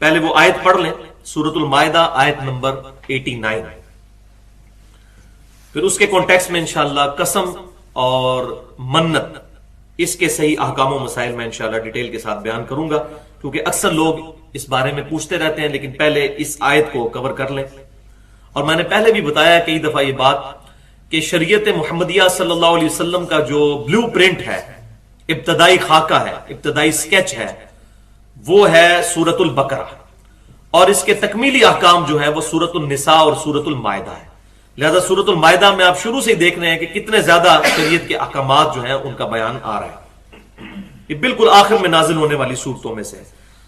پہلے وہ آیت پڑھ لیں، سورۃ المائدہ آیت نمبر 89، پھر اس کے کانٹیکس میں انشاءاللہ قسم اور منت اس کے صحیح احکام و مسائل میں انشاءاللہ ڈیٹیل کے ساتھ بیان کروں گا، کیونکہ اکثر لوگ اس بارے میں پوچھتے رہتے ہیں، لیکن پہلے اس آیت کو کور کر لیں۔ اور میں نے پہلے بھی بتایا کئی دفعہ یہ بات کہ شریعت محمدیہ صلی اللہ علیہ وسلم کا جو بلو پرنٹ ہے، ابتدائی خاکہ ہے، ابتدائی سکیچ ہے، وہ ہے سورۃ البقرہ، اور اس کے تکمیلی احکام جو ہے وہ سورۃ النساء اور سورۃ المائدہ ہے۔ لہذا سورۃ المائدہ میں آپ شروع سے ہی دیکھ رہے ہیں کہ کتنے زیادہ شریعت کے احکامات جو ہیں ان کا بیان آ رہا ہے، یہ بالکل آخر میں نازل ہونے والی صورتوں میں سے۔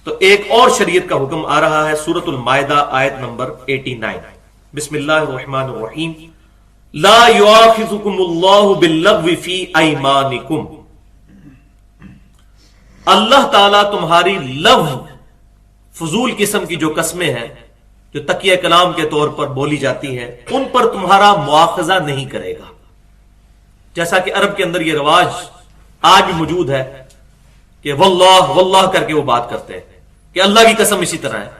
تو ایک اور شریعت کا حکم آ رہا ہے سورۃ المائدہ آیت نمبر 89، بسم اللہ الرحمن الرحیم، لا یؤاخذکم اللہ باللغو فی ایمانکم، اللہ تعالیٰ تمہاری لغو فضول قسم کی جو قسمیں ہیں جو تکیہ کلام کے طور پر بولی جاتی ہیں ان پر تمہارا مواخذہ نہیں کرے گا۔ جیسا کہ عرب کے اندر یہ رواج آج بھی موجود ہے کہ واللہ واللہ کر کے وہ بات کرتے ہیں کہ اللہ کی قسم اسی طرح ہے،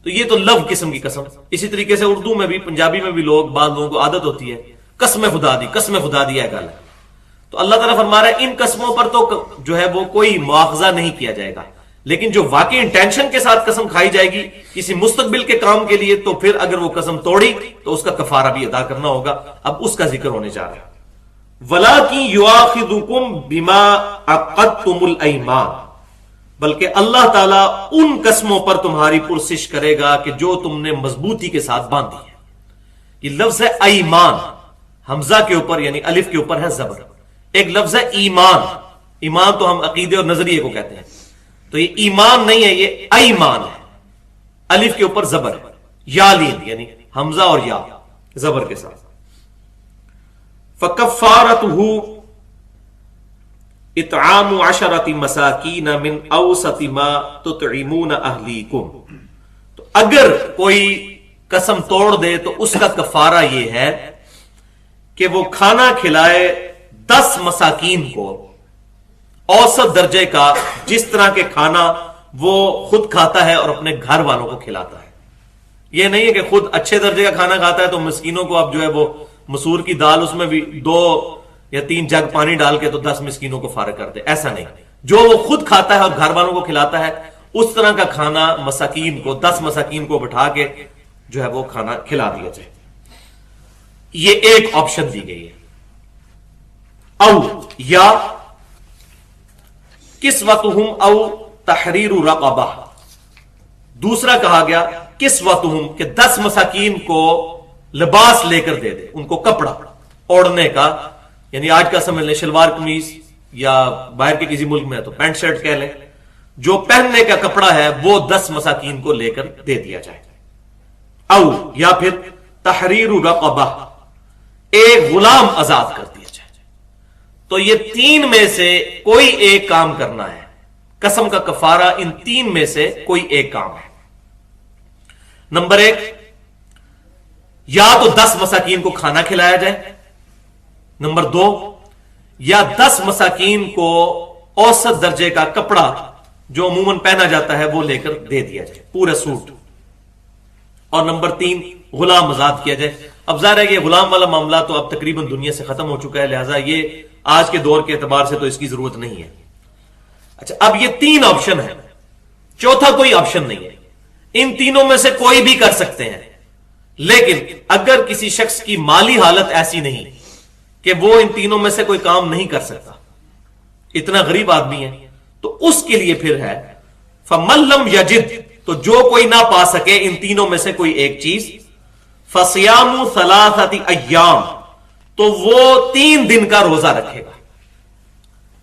تو یہ تو لغو قسم کی قسم۔ اسی طریقے سے اردو میں بھی، پنجابی میں بھی بعض لوگوں کو عادت ہوتی ہے قسم خدا دی، قسم خدا دی ہے گل ہے، تو اللہ تعالیٰ فرما رہا ہے ان قسموں پر تو جو ہے وہ کوئی مواخذہ نہیں کیا جائے گا، لیکن جو واقعی انٹینشن کے ساتھ قسم کھائی جائے گی کسی مستقبل کے کام کے لیے، تو پھر اگر وہ قسم توڑی تو اس کا کفارہ بھی ادا کرنا ہوگا۔ اب اس کا ذکر ہونے جا رہا ہے، وَلَٰكِن يُؤَاخِذُكُم بِمَا عَقَّدتُّمُ الْأَيْمَانَ، بلکہ اللہ تعالیٰ ان قسموں پر تمہاری پرسش کرے گا کہ جو تم نے مضبوطی کے ساتھ باندھی ہے۔ یہ لفظ ہے ایمان، حمزہ کے اوپر یعنی الف کے اوپر ہے زبر۔ ایک لفظ ہے ایمان، ایمان تو ہم عقیدے اور نظریے کو کہتے ہیں، تو یہ ایمان نہیں ہے، یہ ایمان ہے، الف کے اوپر زبر ہے، یا لین یعنی حمزہ اور یا زبر کے ساتھ۔ فَكَفَّارَتُهُ اطعام 10 مساکین من اوسط ما تطعمون اہلیکم، تو اگر کوئی قسم توڑ دے تو اس کا کفارہ یہ ہے کہ وہ کھانا کھلائے 10 مساکین کو، اوسط درجے کا، جس طرح کے کھانا وہ خود کھاتا ہے اور اپنے گھر والوں کو کھلاتا ہے۔ یہ نہیں ہے کہ خود اچھے درجے کا کھانا کھاتا ہے تو مسکینوں کو اب جو ہے وہ مسور کی دال اس میں بھی 2 یا 3 جگ پانی ڈال کے تو 10 مسکینوں کو فارغ کرتے، ایسا نہیں۔ جو وہ خود کھاتا ہے اور گھر والوں کو کھلاتا ہے اس طرح کا کھانا مساکین کو، 10 مساکین کو بٹھا کے جو ہے وہ کھانا کھلا دیا جائے۔ یہ ایک آپشن دی گئی ہے، او یا کسوتہم او تحریر رقبہ، دوسرا کہا گیا کسوتہم کہ 10 مساکین کو لباس لے کر دے دے، ان کو کپڑا اوڑھنے کا، یعنی آج کا سمجھ لیں شلوار قمیض، یا باہر کے کسی ملک میں ہے تو پینٹ شرٹ کہہ لیں، جو پہننے کا کپڑا ہے وہ 10 مساکین کو لے کر دے دیا جائے۔ او یا پھر تحریر رقبہ، ایک غلام آزاد کر دیا جائے۔ تو یہ 3 میں سے کوئی ایک کام کرنا ہے، قسم کا کفارہ ان 3 میں سے کوئی ایک کام ہے۔ نمبر 1، یا تو 10 مساکین کو کھانا کھلایا جائے، نمبر 2، یا 10 مساکین کو اوسط درجے کا کپڑا جو عموماً پہنا جاتا ہے وہ لے کر دے دیا جائے، پورا سوٹ، اور نمبر 3، غلام آزاد کیا جائے۔ اب ظاہر ہے کہ غلام والا معاملہ تو اب تقریباً دنیا سے ختم ہو چکا ہے، لہٰذا یہ آج کے دور کے اعتبار سے تو اس کی ضرورت نہیں ہے۔ اچھا، اب یہ 3 آپشن ہے، چوتھا کوئی آپشن نہیں ہے، ان تینوں میں سے کوئی بھی کر سکتے ہیں، لیکن اگر کسی شخص کی مالی حالت ایسی نہیں کہ وہ ان تینوں میں سے کوئی کام نہیں کر سکتا، اتنا غریب آدمی ہے، تو اس کے لیے پھر ہے فَمَن لَّمْ يَجِدْ، تو جو کوئی نہ پا سکے ان تینوں میں سے کوئی ایک چیز، فَصِيَامُ 3 أَيَّامٍ، تو وہ 3 دن کا روزہ رکھے گا۔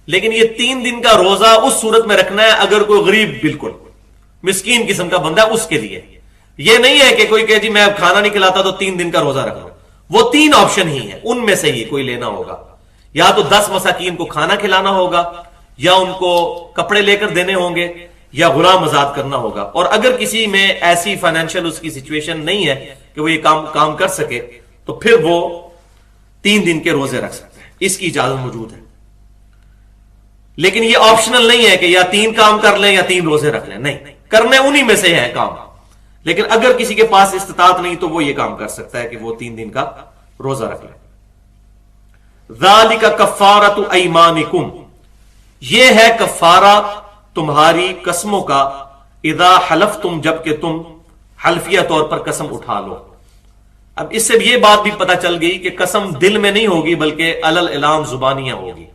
لیکن یہ 3 دن کا روزہ اس صورت میں رکھنا ہے اگر کوئی غریب بالکل مسکین قسم کا بندہ ہے، اس کے لیے۔ یہ نہیں ہے کہ کوئی کہ جی میں اب کھانا نہیں کھلاتا تو 3 دن کا روزہ رکھ لوں، وہ 3 آپشن ہی ہیں، ان میں سے ہی کوئی لینا ہوگا، یا تو 10 مساکین کو کھانا کھلانا ہوگا، یا ان کو کپڑے لے کر دینے ہوں گے، یا غلام آزاد کرنا ہوگا۔ اور اگر کسی میں ایسی فائنینشیل اس کی سچویشن نہیں ہے کہ وہ یہ کام کر سکے تو پھر وہ 3 دن کے روزے رکھ سکتے ہیں، اس کی اجازت موجود ہے۔ لیکن یہ آپشنل نہیں ہے کہ یا 3 کام کر لیں یا 3 روزے رکھ لیں، نہیں، کرنے انہی میں سے ہیں کام، لیکن اگر کسی کے پاس استطاعت نہیں تو وہ یہ کام کر سکتا ہے کہ وہ 3 دن کا روزہ رکھ لے. ذالک کفارۃ ایمانکم، یہ ہے کفارہ تمہاری قسموں کا، اذا حلفتم، جب کہ تم حلفیہ طور پر قسم اٹھا لو. اب اس سے یہ بات بھی پتہ چل گئی کہ قسم دل میں نہیں ہوگی بلکہ علل اعلام زبانیاں ہوگی.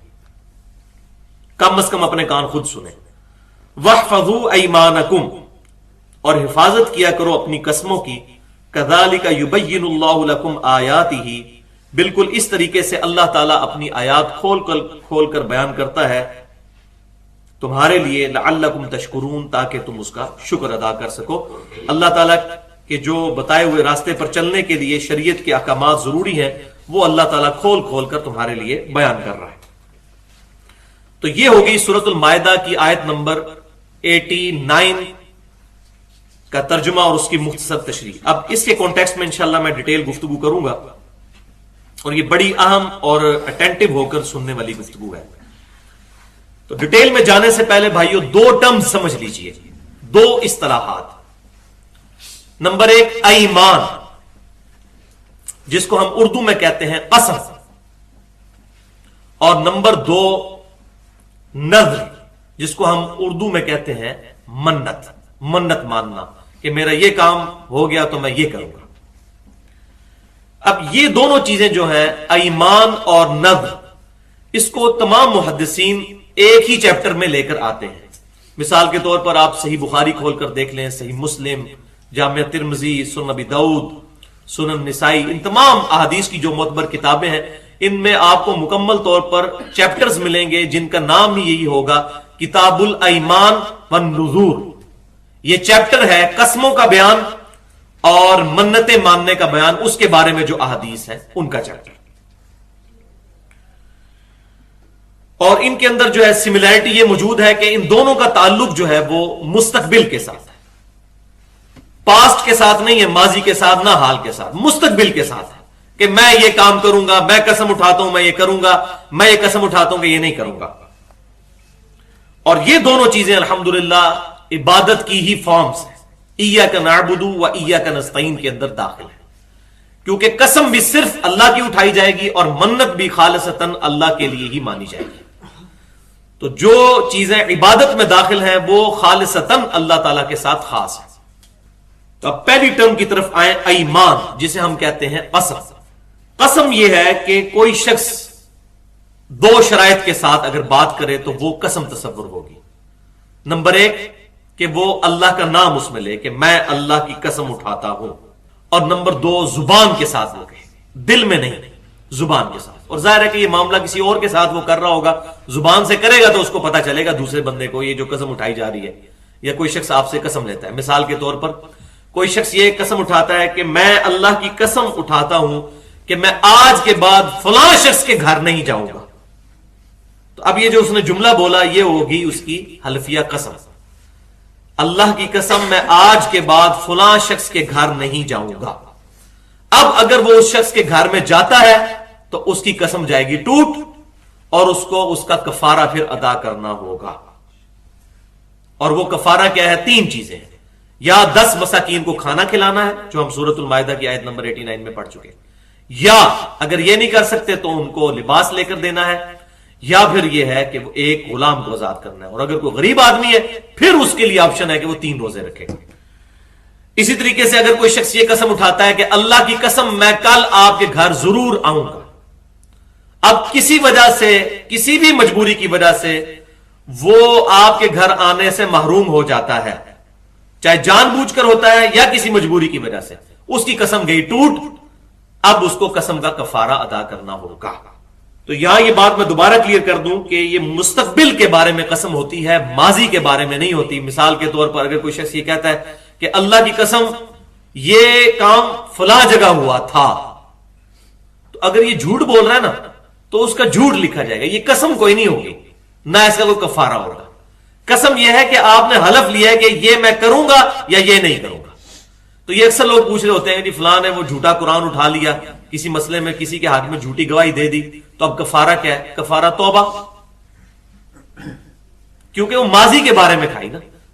کم از کم اپنے کان خود سنیں. واحفظوا ایمانکم، اور حفاظت کیا کرو اپنی قسموں کی. کذالک یبین اللہ لکم آیاتہ، بالکل اس طریقے سے اللہ تعالیٰ اپنی آیات کھول کر بیان کرتا ہے تمہارے لیے، لعلکم تشکرون، تاکہ تم اس کا شکر ادا کر سکو. اللہ تعالیٰ کے جو بتائے ہوئے راستے پر چلنے کے لیے شریعت کے احکامات ضروری ہیں، وہ اللہ تعالیٰ کھول کر تمہارے لیے بیان کر رہا ہے. تو یہ ہوگی سورۃ المائدہ کی آیت نمبر 89 کا ترجمہ اور اس کی مختصر تشریح. اب اس کے کانٹیکسٹ میں انشاءاللہ میں ڈیٹیل گفتگو کروں گا، اور یہ بڑی اہم اور اٹینٹو ہو کر سننے والی گفتگو ہے. تو ڈیٹیل میں جانے سے پہلے بھائیو 2 ٹرمز سمجھ لیجئے، 2 اصطلاحات. نمبر 1 ایمان، جس کو ہم اردو میں کہتے ہیں قسم، اور نمبر 2 نذر، جس کو ہم اردو میں کہتے ہیں منت ماننا کہ میرا یہ کام ہو گیا تو میں یہ کروں گا. اب یہ دونوں چیزیں جو ہیں ایمان اور نذر، اس کو تمام محدثین ایک ہی چیپٹر میں لے کر آتے ہیں. مثال کے طور پر آپ صحیح بخاری کھول کر دیکھ لیں، صحیح مسلم، جامع ترمذی، سنن ابی داؤد، سنن نسائی، ان تمام احادیث کی جو معتبر کتابیں ہیں، ان میں آپ کو مکمل طور پر چیپٹرز ملیں گے جن کا نام ہی یہی ہوگا کتاب الایمان والنذور. یہ چیپٹر ہے قسموں کا بیان اور منتیں ماننے کا بیان، اس کے بارے میں جو احادیث ہیں ان کا چیپٹر. اور ان کے اندر جو ہے سملیرٹی یہ موجود ہے کہ ان دونوں کا تعلق جو ہے وہ مستقبل کے ساتھ ہے، پاسٹ کے ساتھ نہیں ہے، ماضی کے ساتھ نہ حال کے ساتھ، مستقبل کے ساتھ ہے کہ میں یہ کام کروں گا، میں قسم اٹھاتا ہوں میں یہ کروں گا، میں یہ قسم اٹھاتا ہوں کہ یہ نہیں کروں گا. اور یہ دونوں چیزیں الحمدللہ عبادت کی ہی فارمز ہیں، ایاک نعبد و ایاک نستعین کے اندر داخل ہے، کیونکہ قسم بھی صرف اللہ کی اٹھائی جائے گی اور منت بھی خالصتاً اللہ کے لیے ہی مانی جائے گی. تو جو چیزیں عبادت میں داخل ہیں وہ خالصتاً اللہ تعالیٰ کے ساتھ خاص ہیں. تو اب پہلی ٹرم کی طرف آئیں، ایمان، جسے ہم کہتے ہیں قسم. قسم یہ ہے کہ کوئی شخص 2 شرائط کے ساتھ اگر بات کرے تو وہ قسم تصور ہوگی. نمبر 1 کہ وہ اللہ کا نام اس میں لے کہ میں اللہ کی قسم اٹھاتا ہوں، اور نمبر 2 زبان کے ساتھ وہ کہے، دل میں نہیں، زبان کے ساتھ. اور ظاہر ہے کہ یہ معاملہ کسی اور کے ساتھ وہ کر رہا ہوگا، زبان سے کرے گا تو اس کو پتا چلے گا دوسرے بندے کو یہ جو قسم اٹھائی جا رہی ہے. یا کوئی شخص آپ سے قسم لیتا ہے، مثال کے طور پر کوئی شخص یہ قسم اٹھاتا ہے کہ میں اللہ کی قسم اٹھاتا ہوں کہ میں آج کے بعد فلاں شخص کے گھر نہیں جاؤں گا. تو اب یہ جو اس نے جملہ بولا یہ ہوگی اس کی حلفیہ قسم. اللہ کی قسم میں آج کے بعد فلاں شخص کے گھر نہیں جاؤں گا. اب اگر وہ اس شخص کے گھر میں جاتا ہے تو اس کی قسم جائے گی ٹوٹ، اور اس کو اس کا کفارہ پھر ادا کرنا ہوگا. اور وہ کفارہ کیا ہے؟ 3 چیزیں ہیں. یا 10 مساکین کو کھانا کھلانا ہے، جو ہم سورۃ المائدہ کی آیت نمبر 89 میں پڑھ چکے، یا اگر یہ نہیں کر سکتے تو ان کو لباس لے کر دینا ہے، یا پھر یہ ہے کہ وہ ایک غلام کو آزاد کرنا ہے. اور اگر کوئی غریب آدمی ہے پھر اس کے لیے آپشن ہے کہ وہ 3 روزے رکھے. اسی طریقے سے اگر کوئی شخص یہ قسم اٹھاتا ہے کہ اللہ کی قسم میں کل آپ کے گھر ضرور آؤں گا، اب کسی وجہ سے، کسی بھی مجبوری کی وجہ سے وہ آپ کے گھر آنے سے محروم ہو جاتا ہے، چاہے جان بوجھ کر ہوتا ہے یا کسی مجبوری کی وجہ سے، اس کی قسم گئی ٹوٹ، اب اس کو قسم کا کفارہ ادا کرنا ہوگا. تو یہاں یہ بات میں دوبارہ کلیئر کر دوں کہ یہ مستقبل کے بارے میں قسم ہوتی ہے، ماضی کے بارے میں نہیں ہوتی. مثال کے طور پر اگر کوئی شخص یہ کہتا ہے کہ اللہ کی قسم یہ کام فلاں جگہ ہوا تھا، تو اگر یہ جھوٹ بول رہا ہے نا تو اس کا جھوٹ لکھا جائے گا، یہ قسم کوئی نہیں ہوگی، نہ اس کا کوئی کفارہ ہوگا. قسم یہ ہے کہ آپ نے حلف لیا ہے کہ یہ میں کروں گا یا یہ نہیں کروں گا. تو یہ اکثر لوگ پوچھ رہے ہوتے ہیں کہ فلاں نے وہ جھوٹا قرآن اٹھا لیا، کسی مسئلے میں کسی کے حق میں جھوٹی گواہی دے دی، تو اب کفارہ کیا ہے؟ کفارہ توبہ، کیونکہ وہ ماضی کے بارے میں کھائی نا.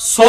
100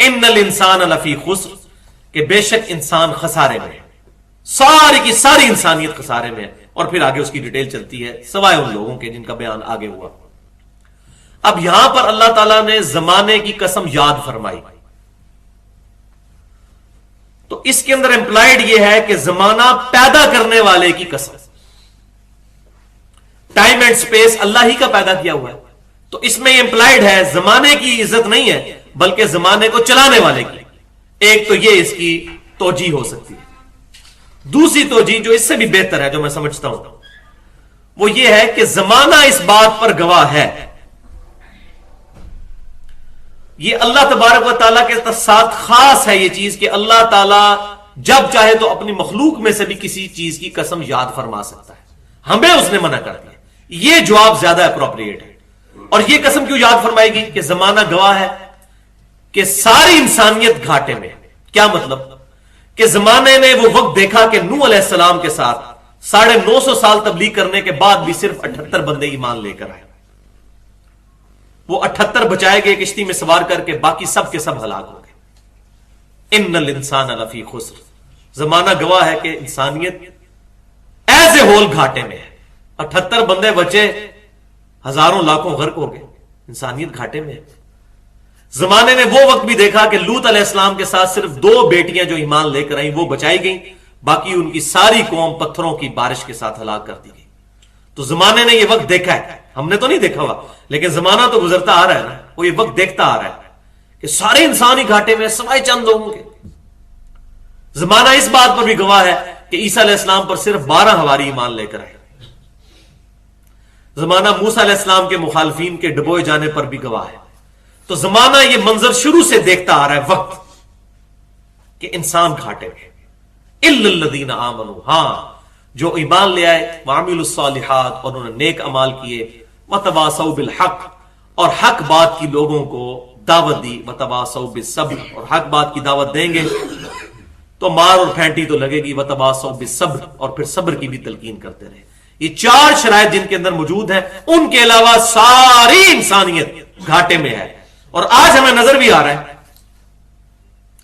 ان الانسان لفی خسر، کہ بے شک انسان خسارے میں ہے، ساری کی ساری انسانیت خسارے میں ہے. اور پھر آگے اس کی ڈیٹیل چلتی ہے سوائے ان لوگوں کے جن کا بیان آگے ہوا. اب یہاں پر اللہ تعالیٰ نے زمانے کی قسم یاد فرمائی، تو اس کے اندر امپلائڈ یہ ہے کہ زمانہ پیدا کرنے والے کی قسم. ٹائم اینڈ سپیس اللہ ہی کا پیدا کیا ہوا ہے، تو اس میں یہ امپلائڈ ہے زمانے کی عزت نہیں ہے بلکہ زمانے کو چلانے والے کی. ایک تو یہ اس کی توجیہ ہو سکتی ہے. دوسری توجیہ جو اس سے بھی بہتر ہے، جو میں سمجھتا ہوں، وہ یہ ہے کہ زمانہ اس بات پر گواہ ہے. یہ اللہ تبارک و تعالیٰ کے ساتھ خاص ہے یہ چیز کہ اللہ تعالیٰ جب چاہے تو اپنی مخلوق میں سے بھی کسی چیز کی قسم یاد فرما سکتا ہے. ہمیں اس نے منع کر دیا. یہ جواب زیادہ اپروپریٹ ہے. اور یہ قسم کیوں یاد فرمائے گی کہ زمانہ گواہ ہے کہ ساری انسانیت گھاٹے میں ہے. کیا مطلب؟ کہ زمانے نے وہ وقت دیکھا کہ نوح علیہ السلام کے ساتھ 950 سال تبلیغ کرنے کے بعد بھی صرف 78 بندے ایمان لے کر آئے. وہ 78 بچائے گئے کشتی میں سوار کر کے، باقی سب کے سب ہلاک ہو گئے. ان الانسان لفی خسر، زمانہ گواہ ہے کہ انسانیت ایز اے ہول گھاٹے میں ہے. 78 بندے بچے، ہزاروں لاکھوں غرق ہو گئے، انسانیت گھاٹے میں ہے. زمانے نے وہ وقت بھی دیکھا کہ لوط علیہ السلام کے ساتھ صرف 2 بیٹیاں جو ایمان لے کر آئیں وہ بچائی گئیں، باقی ان کی ساری قوم پتھروں کی بارش کے ساتھ ہلاک کر دی گئی. تو زمانے نے یہ وقت دیکھا ہے، ہم نے تو نہیں دیکھا ہوا، لیکن زمانہ تو گزرتا آ رہا ہے نا، وہ یہ وقت دیکھتا آ رہا ہے کہ سارے انسان ہی گھاٹے میں سوائے چند لوگوں کے. زمانہ اس بات پر بھی گواہ ہے کہ عیسیٰ علیہ السلام پر صرف 12 ہواری ایمان لے کر آئے. زمانہ موسیٰ علیہ السلام کے مخالفین کے ڈبوئے جانے پر بھی گواہ ہے. تو زمانہ یہ منظر شروع سے دیکھتا آ رہا ہے وقت کہ انسان گھاٹے میں. الا الذین آمنوا، ہاں جو ایمان لے آئے، وعملوا الصالحات، اور انہوں نے نیک اعمال کیے، وتواصوا بالحق، اور حق بات کی لوگوں کو دعوت دی، وتواصوا بالصبر، اور حق بات کی دعوت دیں گے تو مار اور پھینٹی تو لگے گی، وتواصوا بالصبر، اور پھر صبر کی بھی تلقین کرتے رہے. یہ 4 شرائط جن کے اندر موجود ہیں، ان کے علاوہ ساری انسانیت گھاٹے میں ہے. اور آج ہمیں نظر بھی آ رہا ہے،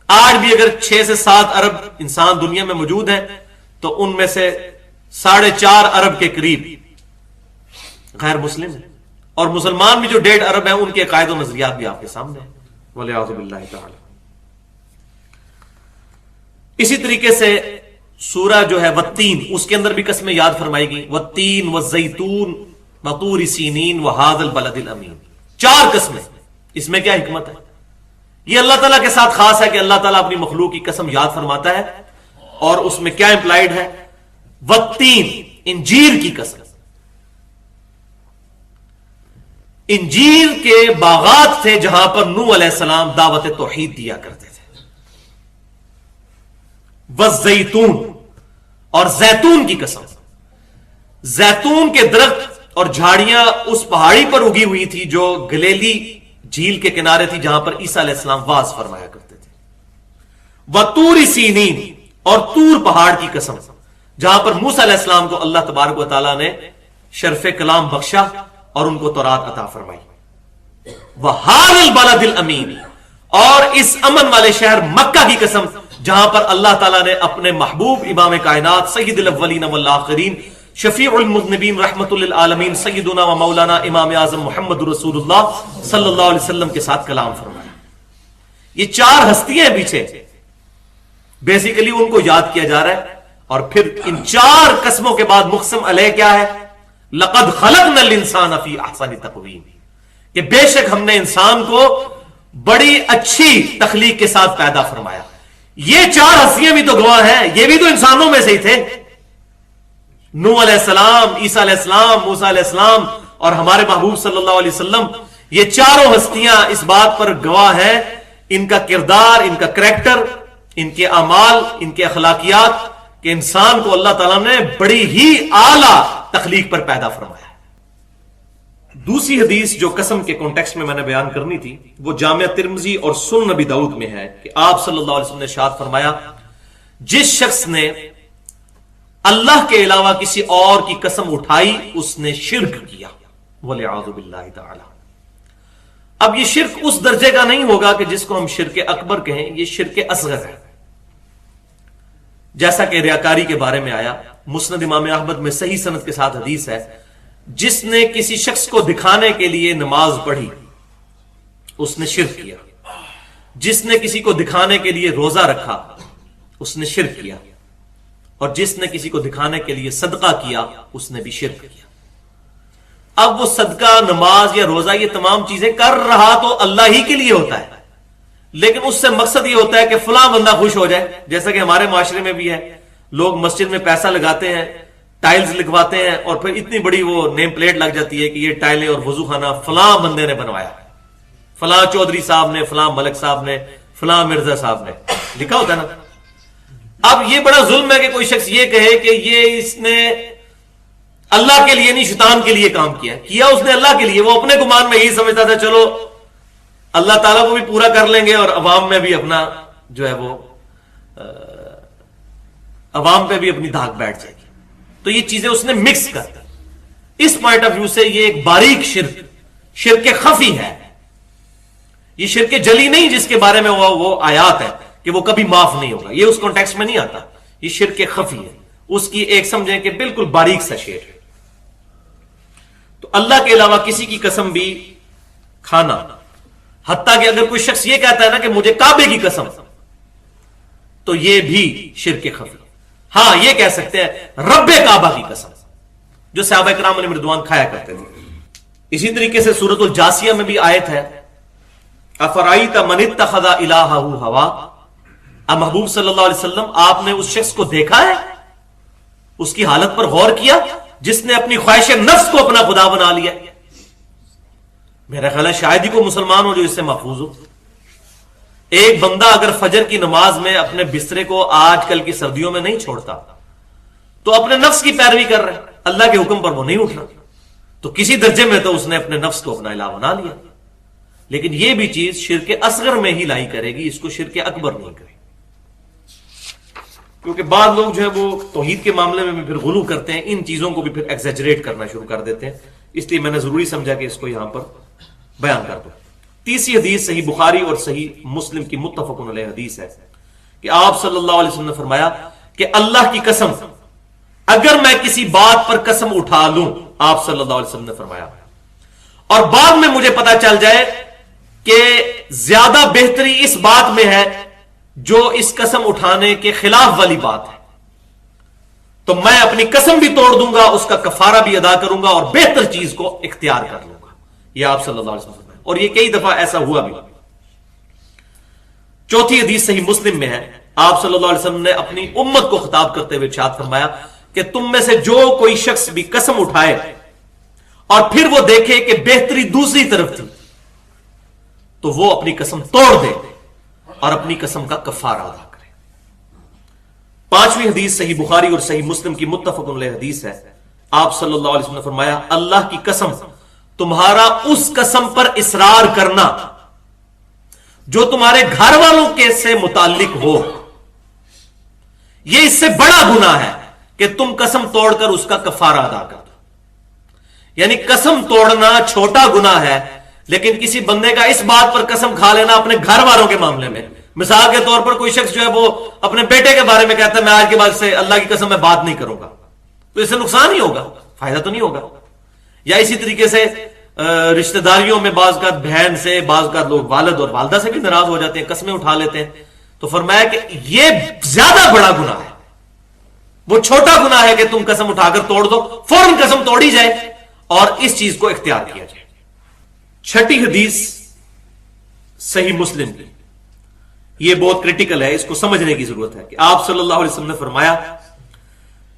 آج بھی اگر 6 سے 7 ارب انسان دنیا میں موجود ہیں تو ان میں سے 4.5 ارب کے قریب غیر مسلم ہیں، اور مسلمان بھی جو 1.5 ارب ہیں ان کے عقائد و نظریات بھی آپ کے سامنے ہیں، والعیاذ باللہ تعالی. اسی طریقے سے سورہ جو ہے والتین، اس کے اندر بھی قسمیں یاد فرمائی گئی، والتین والزیتون وطور سینین وہذا البلد الامین. 4 قسمیں. اس میں کیا حکمت ہے؟ یہ اللہ تعالیٰ کے ساتھ خاص ہے کہ اللہ تعالیٰ اپنی مخلوق کی قسم یاد فرماتا ہے. اور اس میں کیا امپلائڈ ہے؟ والتین، انجیر کی قسم. انجیر کے باغات تھے جہاں پر نوح علیہ السلام دعوت توحید دیا کرتے تھے. والزیتون، اور زیتون کی قسم. زیتون کے درخت اور جھاڑیاں اس پہاڑی پر اگی ہوئی تھی جو گلیلی جھیل کے کنارے تھی جہاں پر عیسیٰ علیہ السلام واز فرمایا کرتے تھے. وطور سینین، اور طور پہاڑ کی قسم جہاں پر موسیٰ علیہ السلام کو اللہ تبارک و تعالیٰ نے شرف کلام بخشا اور ان کو تورات عطا فرمائی. وہذا البلد الامین، اور اس امن والے شہر مکہ کی قسم جہاں پر اللہ تعالیٰ نے اپنے محبوب امام کائنات سید الاولین والآخرین شفیع المذنبین رحمت للعالمین سیدنا و مولانا امام اعظم محمد رسول اللہ صلی اللہ علیہ وسلم کے ساتھ کلام فرمایا. یہ 4 ہستیاں پیچھے بیسیکلی ان کو یاد کیا جا رہا ہے. اور پھر ان 4 قسموں کے بعد مقسم علیہ کیا ہے؟ لقد خلقنا الانسان فی احسن تقویم، کہ بے شک ہم نے انسان کو بڑی اچھی تخلیق کے ساتھ پیدا فرمایا. یہ 4 ہستیاں بھی تو گواہ ہیں، یہ بھی تو انسانوں میں سے ہی تھے. نوح علیہ السلام، عیسیٰ علیہ السلام، موسیٰ علیہ السلام اور ہمارے محبوب صلی اللہ علیہ وسلم. یہ 4 ہستیاں اس بات پر گواہ ہیں، ان کا کردار، ان کا کریکٹر، ان کے اعمال، ان کے اخلاقیات، کہ انسان کو اللہ تعالیٰ نے بڑی ہی اعلیٰ تخلیق پر پیدا فرمایا. دوسری حدیث جو قسم کے کانٹیکسٹ میں نے بیان کرنی تھی وہ جامعہ ترمذی اور سنن نبی داؤد میں ہے کہ آپ صلی اللہ علیہ وسلم نے ارشاد فرمایا، جس شخص نے اللہ کے علاوہ کسی اور کی قسم اٹھائی اس نے شرک کیا، والعیاذ باللہ تعالی. اب یہ شرک اس درجے کا نہیں ہوگا کہ جس کو ہم شرک اکبر کہیں، یہ شرک اصغر ہے. جیسا کہ ریاکاری کے بارے میں آیا مسند امام احمد میں صحیح سند کے ساتھ حدیث ہے، جس نے کسی شخص کو دکھانے کے لیے نماز پڑھی اس نے شرک کیا، جس نے کسی کو دکھانے کے لیے روزہ رکھا اس نے شرک کیا، اور جس نے کسی کو دکھانے کے لیے صدقہ کیا اس نے بھی شرک کیا. اب وہ صدقہ، نماز یا روزہ یہ تمام چیزیں کر رہا تو اللہ ہی کے لیے ہوتا ہے، لیکن اس سے مقصد یہ ہوتا ہے کہ فلاں بندہ خوش ہو جائے. جیسا کہ ہمارے معاشرے میں بھی ہے، لوگ مسجد میں پیسہ لگاتے ہیں، ٹائلز لگواتے ہیں، اور پھر اتنی بڑی وہ نیم پلیٹ لگ جاتی ہے کہ یہ ٹائلیں اور وضو خانہ فلاں بندے نے بنوایا، فلاں چودھری صاحب نے، فلاں ملک صاحب نے، فلاں مرزا صاحب نے لکھا ہوتا ہے نا. اب یہ بڑا ظلم ہے کہ کوئی شخص یہ کہے کہ یہ اس نے اللہ کے لیے نہیں شیطان کے لیے کام کیا اس نے اللہ کے لیے. وہ اپنے گمان میں یہی سمجھتا تھا چلو اللہ تعالیٰ کو بھی پورا کر لیں گے اور عوام میں بھی اپنا جو ہے وہ عوام پہ بھی اپنی دھاک بیٹھ جائے گی. تو یہ چیزیں اس نے مکس کر دی. اس پوائنٹ آف ویو سے یہ ایک باریک شرک خفی ہے. یہ شرک جلی نہیں جس کے بارے میں وہ آیات ہے کہ وہ کبھی معاف نہیں ہوگا، یہ اس کانٹیکسٹ میں نہیں آتا. یہ شرک خفی ہے، اس کی ایک سمجھیں کہ بالکل باریک سا شیئر ہے. تو اللہ کے علاوہ کسی کی قسم بھی کھانا، حتیٰ کہ اگر کوئی شخص یہ کہتا ہے نا کہ مجھے کعبے کی قسم، تو یہ بھی شرک خفی. ہاں یہ کہہ سکتے ہیں رب کعبہ کی قسم، جو صحابہ کرام علیہم رضوان کھایا کرتے تھے. اسی طریقے سے سورۃ الجاسیہ میں بھی آیت ہے افرائیت من اتخذ الہہ ہوا. اب محبوب صلی اللہ علیہ وسلم آپ نے اس شخص کو دیکھا ہے، اس کی حالت پر غور کیا جس نے اپنی خواہش نفس کو اپنا خدا بنا لیا. میرا خیال ہے شاید ہی کوئی مسلمان ہو جو اس سے محفوظ ہو. ایک بندہ اگر فجر کی نماز میں اپنے بسترے کو آج کل کی سردیوں میں نہیں چھوڑتا تو اپنے نفس کی پیروی کر رہے، اللہ کے حکم پر وہ نہیں اٹھنا، تو کسی درجے میں تو اس نے اپنے نفس کو اپنا الہ بنا لیا. لیکن یہ بھی چیز شرک اصغر میں ہی لائی کرے گی، اس کو شرک اکبر نہیں کرے گی. کیونکہ بعض لوگ جو ہے وہ توحید کے معاملے میں بھی پھر غلو کرتے ہیں، ان چیزوں کو بھی پھر ایگزیجریٹ کرنا شروع کر دیتے ہیں. اس لیے میں نے ضروری سمجھا کہ اس کو یہاں پر بیان کر دوں. تیسری حدیث صحیح بخاری اور صحیح مسلم کی متفق علیہ حدیث ہے کہ آپ صلی اللہ علیہ وسلم نے فرمایا کہ اللہ کی قسم اگر میں کسی بات پر قسم اٹھا لوں، آپ صلی اللہ علیہ وسلم نے فرمایا، اور بعد میں مجھے پتا چل جائے کہ زیادہ بہتری اس بات میں ہے جو اس قسم اٹھانے کے خلاف والی بات ہے، تو میں اپنی قسم بھی توڑ دوں گا، اس کا کفارہ بھی ادا کروں گا اور بہتر چیز کو اختیار کر لوں گا. یہ آپ صلی اللہ علیہ وسلم، اور یہ کئی دفعہ ایسا ہوا بھی. چوتھی حدیث صحیح مسلم میں ہے، آپ صلی اللہ علیہ وسلم نے اپنی امت کو خطاب کرتے ہوئے ارشاد فرمایا کہ تم میں سے جو کوئی شخص بھی قسم اٹھائے اور پھر وہ دیکھے کہ بہتری دوسری طرف تھی تو وہ اپنی قسم توڑ دے اور اپنی قسم کا کفارہ ادا کرے. پانچویں حدیث صحیح بخاری اور صحیح مسلم کی متفق علیہ حدیث ہے، آپ صلی اللہ علیہ وسلم نے فرمایا اللہ کی قسم تمہارا اس قسم پر اصرار کرنا جو تمہارے گھر والوں کے سے متعلق ہو، یہ اس سے بڑا گناہ ہے کہ تم قسم توڑ کر اس کا کفارہ ادا کر دو. یعنی قسم توڑنا چھوٹا گناہ ہے، لیکن کسی بندے کا اس بات پر قسم کھا لینا اپنے گھر والوں کے معاملے میں، مثال کے طور پر کوئی شخص جو ہے وہ اپنے بیٹے کے بارے میں کہتا ہے میں آج کے بعد سے اللہ کی قسم میں بات نہیں کروں گا، تو اس سے نقصان ہی ہوگا، فائدہ تو نہیں ہوگا. یا اسی طریقے سے رشتہ داریوں میں بعض کا بہن سے، بعض کا لوگ والد اور والدہ سے بھی ناراض ہو جاتے ہیں، قسمیں اٹھا لیتے ہیں، تو فرمایا کہ یہ زیادہ بڑا گناہ ہے. وہ چھوٹا گناہ ہے کہ تم قسم اٹھا کر توڑ دو، فوراً قسم توڑی جائے اور اس چیز کو اختیار کیا جائے. چھٹی حدیث صحیح مسلم کی، یہ بہت کریٹیکل ہے، اس کو سمجھنے کی ضرورت ہے کہ آپ صلی اللہ علیہ وسلم نے فرمایا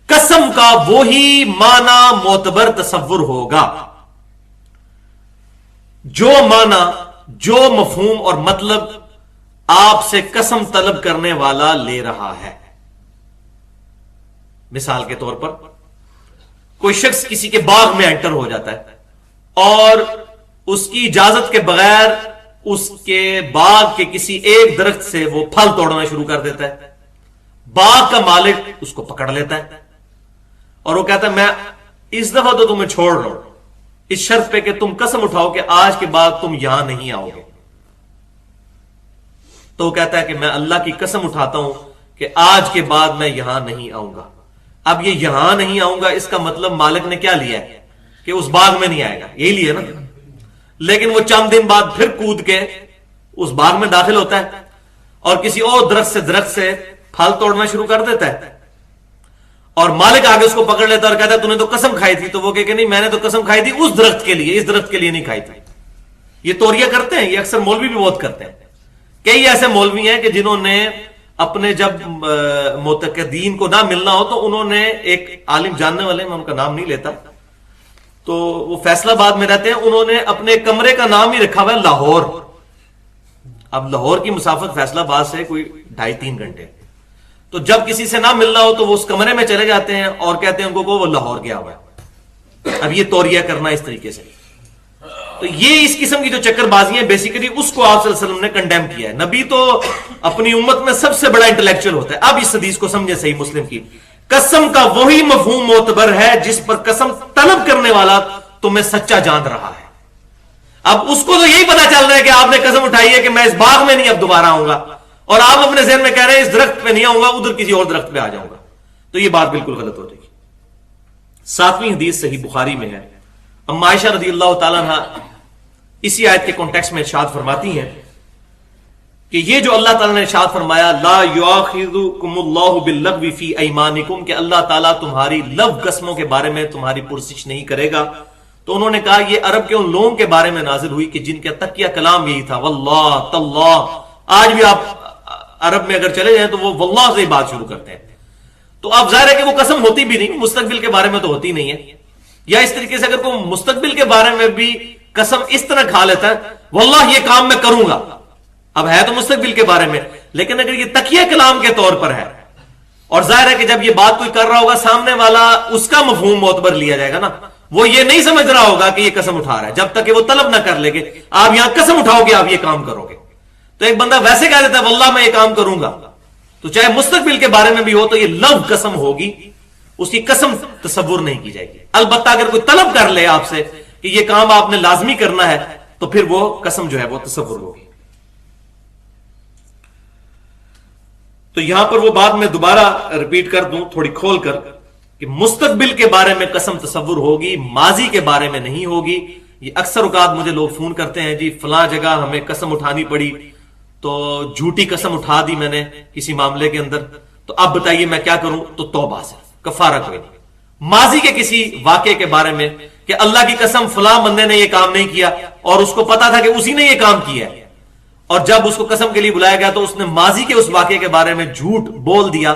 قسم کا وہی معنی معتبر تصور ہوگا جو معنی، جو مفہوم اور مطلب آپ سے قسم طلب کرنے والا لے رہا ہے. مثال کے طور پر کوئی شخص کسی کے باغ میں انٹر ہو جاتا ہے اور اس کی اجازت کے بغیر اس کے باغ کے کسی ایک درخت سے وہ پھل توڑنا شروع کر دیتا ہے. باغ کا مالک اس کو پکڑ لیتا ہے اور وہ کہتا ہے میں اس دفعہ تو تمہیں چھوڑ رہا ہوں، اس شرط پہ کہ تم قسم اٹھاؤ کہ آج کے بعد تم یہاں نہیں آؤ گے. تو وہ کہتا ہے کہ میں اللہ کی قسم اٹھاتا ہوں کہ آج کے بعد میں یہاں نہیں آؤں گا. اب یہ یہاں نہیں آؤں گا اس کا مطلب مالک نے کیا لیا ہے کہ اس باغ میں نہیں آئے گا, یہی لیا نا. لیکن وہ چند دن بعد پھر کود کے اس باغ میں داخل ہوتا ہے اور کسی اور درخت سے پھل توڑنا شروع کر دیتا ہے, اور مالک آگے اس کو پکڑ لیتا ہے اور کہتا ہے تو نے تو قسم کھائی تھی. تو وہ کہ نہیں, میں نے تو قسم کھائی تھی اس درخت کے لیے, اس درخت کے لیے نہیں کھائی تھی. یہ توریہ کرتے ہیں, یہ اکثر مولوی بھی بہت کرتے ہیں. کئی ایسے مولوی ہیں کہ جنہوں نے اپنے جب معتقدین کو نہ ملنا ہو تو انہوں نے ایک عالم جاننے والے, میں ان کا نام نہیں لیتا, تو وہ فیصلہ آباد میں رہتے ہیں, انہوں نے اپنے کمرے کا نام ہی رکھا ہوا ہے لاہور. اب لاہور کی مسافت فیصلہ آباد سے کوئی 2.5-3 گھنٹے. تو جب کسی سے نہ ملنا ہو تو وہ اس کمرے میں چلے جاتے ہیں اور کہتے ہیں ان کو وہ لاہور گیا ہوا ہے. اب یہ توریہ کرنا اس طریقے سے, تو یہ اس قسم کی جو چکر بازی ہیں بیسیکلی اس کو آپ صلی اللہ علیہ وسلم نے کنڈیم کیا ہے. نبی تو اپنی امت میں سب سے بڑا انٹلیکچوئل ہوتا ہے. اب اس حدیث کو سمجھے صحیح مسلم کی, قسم کا وہی مفہوم معتبر ہے جس پر قسم طلب کرنے والا تمہیں سچا جان رہا ہے. اب اس کو تو یہی پتا چل رہا ہے کہ آپ نے قسم اٹھائی ہے کہ میں اس باغ میں نہیں اب دوبارہ آؤں گا, اور آپ اپنے ذہن میں کہہ رہے ہیں اس درخت پہ نہیں آؤں گا, ادھر کسی اور درخت پہ آ جاؤں گا. تو یہ بات بالکل غلط ہو جائے گی. 7ویں حدیث صحیح بخاری میں ہے. ام عائشہ رضی اللہ تعالیٰ عنہ اسی آیت کے کانٹیکسٹ میں ارشاد فرماتی ہیں کہ یہ جو اللہ تعالیٰ نے ارشاد فرمایا لا یؤاخذکم اللہ باللغو فی ایمانکم, کہ اللہ تعالیٰ تمہاری لغو قسموں کے بارے میں تمہاری پرسش نہیں کرے گا. تو انہوں نے کہا یہ عرب کے ان لوگوں کے بارے میں نازل ہوئی کہ جن کا تقیہ کلام یہی تھا واللہ تاللہ. آج بھی آپ عرب میں اگر چلے جائیں تو وہ واللہ سے ہی بات شروع کرتے ہیں. تو اب ظاہر ہے کہ وہ قسم ہوتی بھی نہیں, مستقبل کے بارے میں تو ہوتی نہیں ہے. یا اس طریقے سے اگر کوئی مستقبل کے بارے میں بھی قسم اس طرح کھا لیتا ہے واللہ یہ کام میں کروں گا, اب ہے تو مستقبل کے بارے میں, لیکن اگر یہ تقیہ کلام کے طور پر ہے, اور ظاہر ہے کہ جب یہ بات کوئی کر رہا ہوگا سامنے والا اس کا مفہوم معتبر لیا جائے گا نا, وہ یہ نہیں سمجھ رہا ہوگا کہ یہ قسم اٹھا رہا ہے جب تک کہ وہ طلب نہ کر لے گے آپ یہاں قسم اٹھاؤ گے آپ یہ کام کرو گے. تو ایک بندہ ویسے کہہ دیتا ہے واللہ میں یہ کام کروں گا, تو چاہے مستقبل کے بارے میں بھی ہو تو یہ لغو قسم ہوگی, اس کی قسم تصور نہیں کی جائے گی. البتہ اگر کوئی طلب کر لے آپ سے کہ یہ کام آپ نے لازمی کرنا ہے تو پھر وہ قسم جو ہے وہ تصور ہوگی. تو یہاں پر وہ بات میں دوبارہ ریپیٹ کر دوں تھوڑی کھول کر کہ مستقبل کے بارے میں قسم تصور ہوگی, ماضی کے بارے میں نہیں ہوگی. یہ اکثر اوقات مجھے لوگ فون کرتے ہیں جی فلاں جگہ ہمیں قسم اٹھانی پڑی تو جھوٹی قسم اٹھا دی میں نے کسی معاملے کے اندر, تو اب بتائیے میں کیا کروں. تو توبہ سے کفارہ کوئی نہیں. ماضی کے کسی واقعے کے بارے میں کہ اللہ کی قسم فلاں بندے نے یہ کام نہیں کیا اور اس کو پتا تھا کہ اسی نے یہ کام کیا ہے, اور جب اس کو قسم کے لیے بلایا گیا تو اس نے ماضی کے اس واقعے کے بارے میں جھوٹ بول دیا,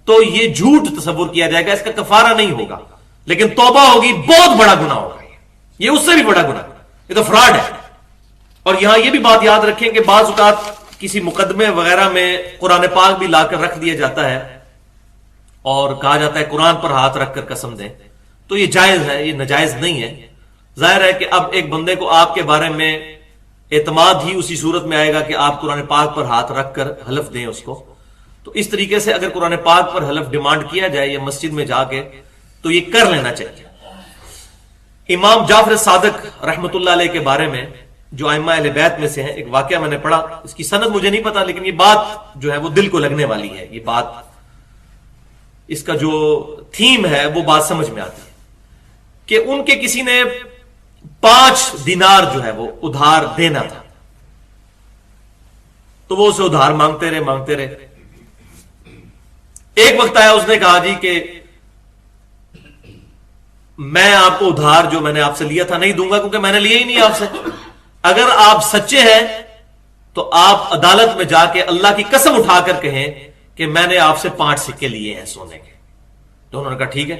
تو یہ جھوٹ تصور کیا جائے گا, اس کا کفارہ نہیں ہوگا لیکن توبہ ہوگی, بہت بڑا گناہ ہوگا. یہ اس سے بھی بڑا گناہ, یہ تو فراڈ ہے. اور یہاں یہ بھی بات یاد رکھیں کہ بعض اوقات کسی مقدمے وغیرہ میں قرآن پاک بھی لا کر رکھ دیا جاتا ہے اور کہا جاتا ہے قرآن پر ہاتھ رکھ کر قسم دیں, تو یہ جائز ہے, یہ ناجائز نہیں ہے. ظاہر ہے کہ اب ایک بندے کو آپ کے بارے میں اعتماد ہی اسی صورت میں آئے گا کہ آپ قرآن پاک پر ہاتھ رکھ کر حلف دیں اس کو. تو اس طریقے سے اگر قرآن پاک پر حلف ڈیمانڈ کیا جائے یا مسجد میں جا کے تو یہ کر لینا چاہیے. امام جعفر صادق رحمت اللہ علیہ کے بارے میں جو ائمہ اہل بیت میں سے ہیں, ایک واقعہ میں نے پڑھا, اس کی سند مجھے نہیں پتا لیکن یہ بات جو ہے وہ دل کو لگنے والی ہے. یہ بات, اس کا جو تھیم ہے وہ بات سمجھ میں آتی ہے کہ ان کے کسی نے 5 دینار جو ہے وہ ادھار دینا تھا, تو وہ اسے ادھار مانگتے رہے. ایک وقت آیا اس نے کہا جی کہ میں آپ کو ادھار جو میں نے آپ سے لیا تھا نہیں دوں گا کیونکہ میں نے لیا ہی نہیں آپ سے. اگر آپ سچے ہیں تو آپ عدالت میں جا کے اللہ کی قسم اٹھا کر کہیں کہ میں نے آپ سے 5 سکے لیے ہیں سونے کے. تو انہوں نے کہا ٹھیک ہے.